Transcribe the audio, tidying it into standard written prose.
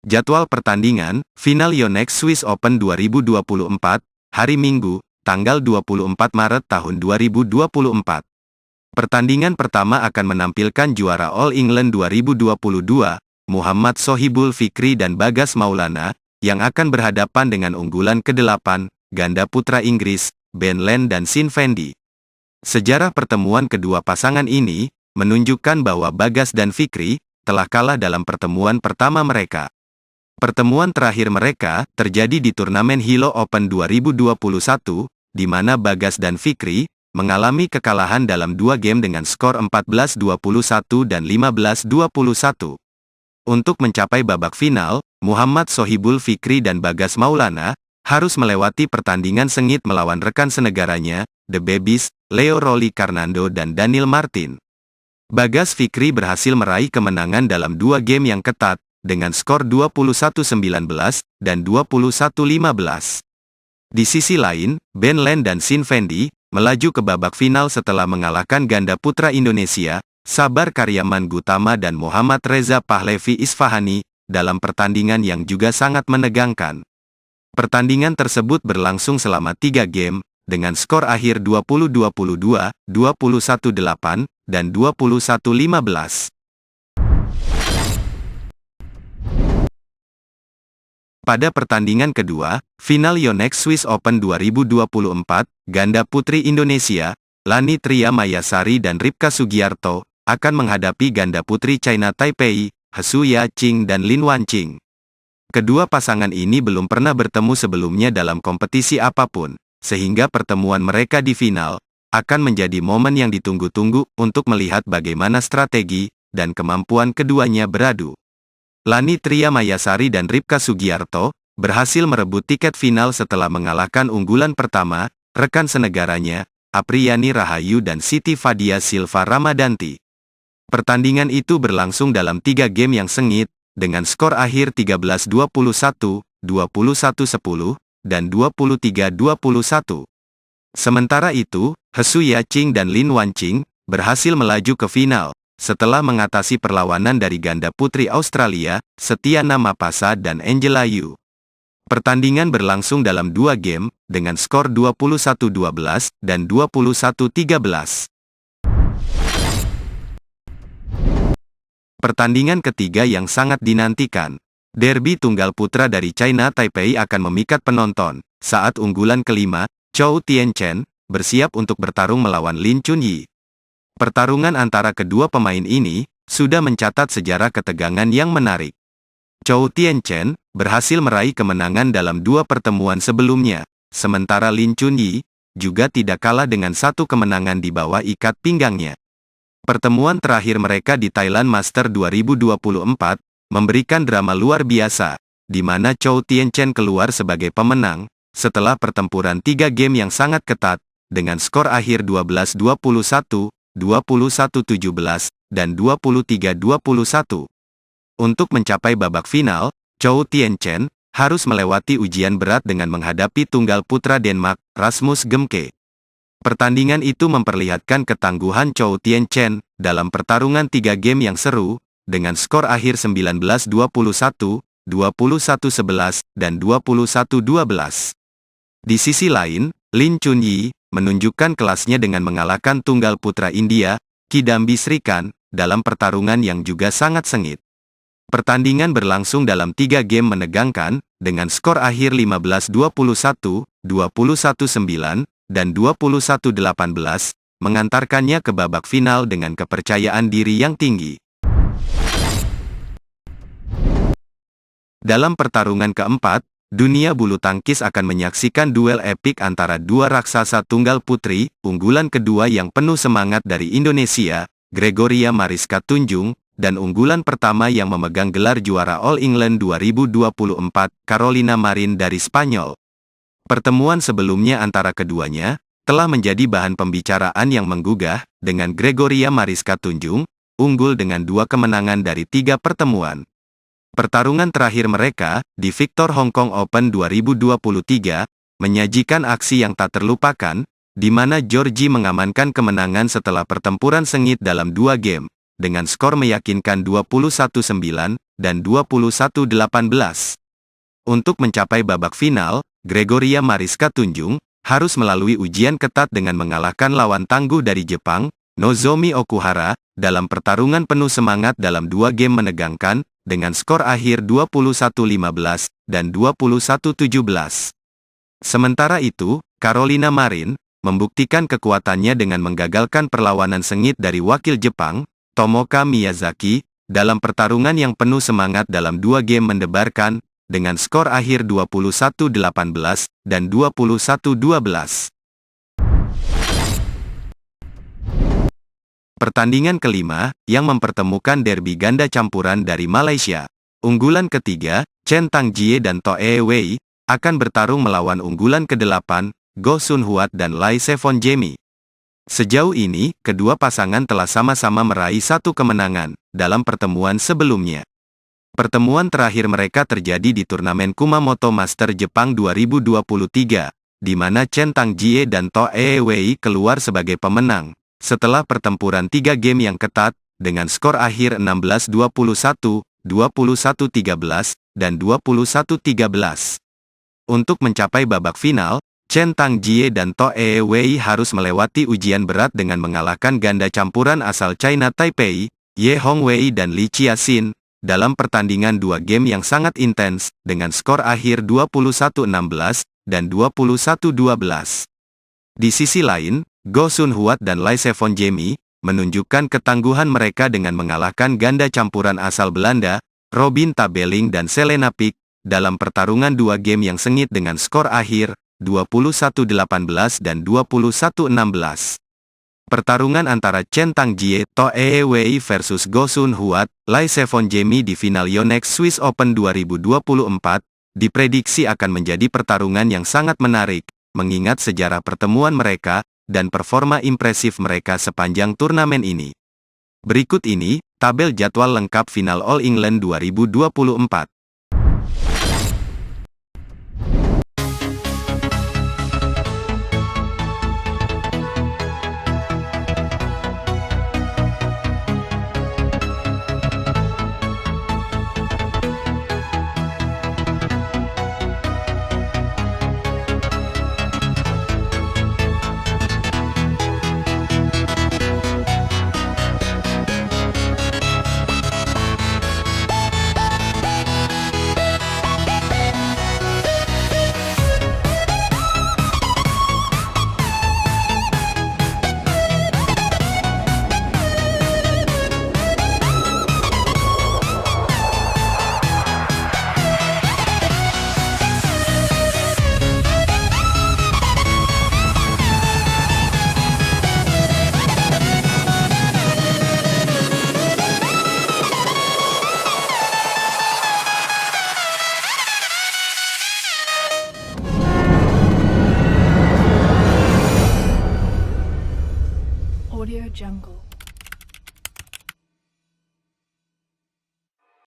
Jadwal pertandingan, final Yonex Swiss Open 2024, hari Minggu, tanggal 24 Maret tahun 2024. Pertandingan pertama akan menampilkan juara All England 2022, Muhammad Sohibul Fikri dan Bagas Maulana, yang akan berhadapan dengan unggulan ke-8, ganda putra Inggris, Ben Lane dan Shin Fendi. Sejarah pertemuan kedua pasangan ini menunjukkan bahwa Bagas dan Fikri telah kalah dalam pertemuan pertama mereka. Pertemuan terakhir mereka terjadi di turnamen Hilo Open 2021, di mana Bagas dan Fikri mengalami kekalahan dalam 2 game dengan skor 14-21 dan 15-21. Untuk mencapai babak final, Muhammad Sohibul Fikri dan Bagas Maulana harus melewati pertandingan sengit melawan rekan senegaranya, The Babies, Leo Rolly Carnando dan Daniel Martin. Bagas Fikri berhasil meraih kemenangan dalam 2 game yang ketat, dengan skor 21-19 dan 21-15. Di sisi lain, Ben Lane dan Shin Fendi melaju ke babak final setelah mengalahkan ganda putra Indonesia, Sabar Karyaman Gutama dan Muhammad Reza Pahlavi Isfahani, dalam pertandingan yang juga sangat menegangkan. Pertandingan tersebut berlangsung selama 3 game, dengan skor akhir 20-22, 21-8, dan 21-15. Pada pertandingan kedua, final Yonex Swiss Open 2024, ganda putri Indonesia, Lani Tria Mayasari dan Ripka Sugiarto, akan menghadapi ganda putri China Taipei, Hesu Ya-ching dan Lin Wanqing. Kedua pasangan ini belum pernah bertemu sebelumnya dalam kompetisi apapun, sehingga pertemuan mereka di final akan menjadi momen yang ditunggu-tunggu untuk melihat bagaimana strategi dan kemampuan keduanya beradu. Lani Tria Mayasari dan Ripka Sugiarto berhasil merebut tiket final setelah mengalahkan unggulan pertama, rekan senegaranya, Apriyani Rahayu dan Siti Fadia Silva Ramadanti. Pertandingan itu berlangsung dalam 3 game yang sengit, dengan skor akhir 13-21, 21-10, dan 23-21. Sementara itu, Hesu Ya-ching dan Lin Wanqing berhasil melaju ke final, setelah mengatasi perlawanan dari ganda putri Australia, Setiana Mapasa dan Angela Yu. Pertandingan berlangsung dalam 2 game, dengan skor 21-12 dan 21-13. Pertandingan ketiga yang sangat dinantikan, derby tunggal putra dari China Taipei akan memikat penonton, saat unggulan kelima, Zhou Tianchen, bersiap untuk bertarung melawan Lin Chunyi. Pertarungan antara kedua pemain ini sudah mencatat sejarah ketegangan yang menarik. Zhou Tianchen berhasil meraih kemenangan dalam 2 pertemuan sebelumnya, sementara Lin Chunyi juga tidak kalah dengan 1 kemenangan di bawah ikat pinggangnya. Pertemuan terakhir mereka di Thailand Master 2024 memberikan drama luar biasa, di mana Zhou Tianchen keluar sebagai pemenang setelah pertempuran 3 game yang sangat ketat, dengan skor akhir 12-21, 21-17, dan 23-21. Untuk mencapai babak final, Zhou Tianchen harus melewati ujian berat dengan menghadapi tunggal putra Denmark, Rasmus Gemke. Pertandingan itu memperlihatkan ketangguhan Zhou Tianchen dalam pertarungan 3 game yang seru, dengan skor akhir 19-21, 21-11, dan 21-12. Di sisi lain, Lin Chunyi menunjukkan kelasnya dengan mengalahkan tunggal putra India, Kidambi Srikanth, dalam pertarungan yang juga sangat sengit. Pertandingan berlangsung dalam 3 game menegangkan, dengan skor akhir 15-21, 21-9, dan 21-18, mengantarkannya ke babak final dengan kepercayaan diri yang tinggi. Dalam pertarungan keempat, dunia bulu tangkis akan menyaksikan duel epik antara 2 raksasa tunggal putri, unggulan kedua yang penuh semangat dari Indonesia, Gregoria Mariska Tunjung, dan unggulan pertama yang memegang gelar juara All England 2024, Carolina Marin dari Spanyol. Pertemuan sebelumnya antara keduanya telah menjadi bahan pembicaraan yang menggugah, dengan Gregoria Mariska Tunjung unggul dengan 2 kemenangan dari 3 pertemuan. Pertarungan terakhir mereka, di Victor Hong Kong Open 2023, menyajikan aksi yang tak terlupakan, di mana Georgie mengamankan kemenangan setelah pertempuran sengit dalam 2 game, dengan skor meyakinkan 21-9 dan 21-18. Untuk mencapai babak final, Gregoria Mariska Tunjung harus melalui ujian ketat dengan mengalahkan lawan tangguh dari Jepang, Nozomi Okuhara, dalam pertarungan penuh semangat dalam 2 game menegangkan, dengan skor akhir 21-15 dan 21-17. Sementara itu, Carolina Marin membuktikan kekuatannya dengan menggagalkan perlawanan sengit dari wakil Jepang, Tomoka Miyazaki, dalam pertarungan yang penuh semangat dalam 2 game mendebarkan, dengan skor akhir 21-18 dan 21-12. Pertandingan kelima, yang mempertemukan derby ganda campuran dari Malaysia. Unggulan ketiga, Chen Tangjie dan Toei Wei, akan bertarung melawan unggulan ke-8, Go Sun Huat dan Lai Sevon Jamie. Sejauh ini, kedua pasangan telah sama-sama meraih 1 kemenangan dalam pertemuan sebelumnya. Pertemuan terakhir mereka terjadi di turnamen Kumamoto Master Jepang 2023, di mana Chen Tangjie dan Toei Wei keluar sebagai pemenang, setelah pertempuran 3 game yang ketat, dengan skor akhir 16-21, 21-13, dan 21-13. Untuk mencapai babak final, Chen Tangjie dan Toei Wei harus melewati ujian berat dengan mengalahkan ganda campuran asal China Taipei, Ye Hongwei dan Li Chiaxin, dalam pertandingan 2 game yang sangat intens, dengan skor akhir 21-16, dan 21-12. Di sisi lain, Go Sun Huat dan Lai Sevon Jamie, menunjukkan ketangguhan mereka dengan mengalahkan ganda campuran asal Belanda, Robin Tabeling dan Selena Pick, dalam pertarungan 2 game yang sengit dengan skor akhir 21-18 dan 21-16. Pertarungan antara Chen Tangjie, Toei Wei versus Go Sun Huat, Lai Sevon Jamie di final Yonex Swiss Open 2024, diprediksi akan menjadi pertarungan yang sangat menarik, mengingat sejarah pertemuan mereka, dan performa impresif mereka sepanjang turnamen ini. Berikut ini, tabel jadwal lengkap final All England 2024. Audio Jungle.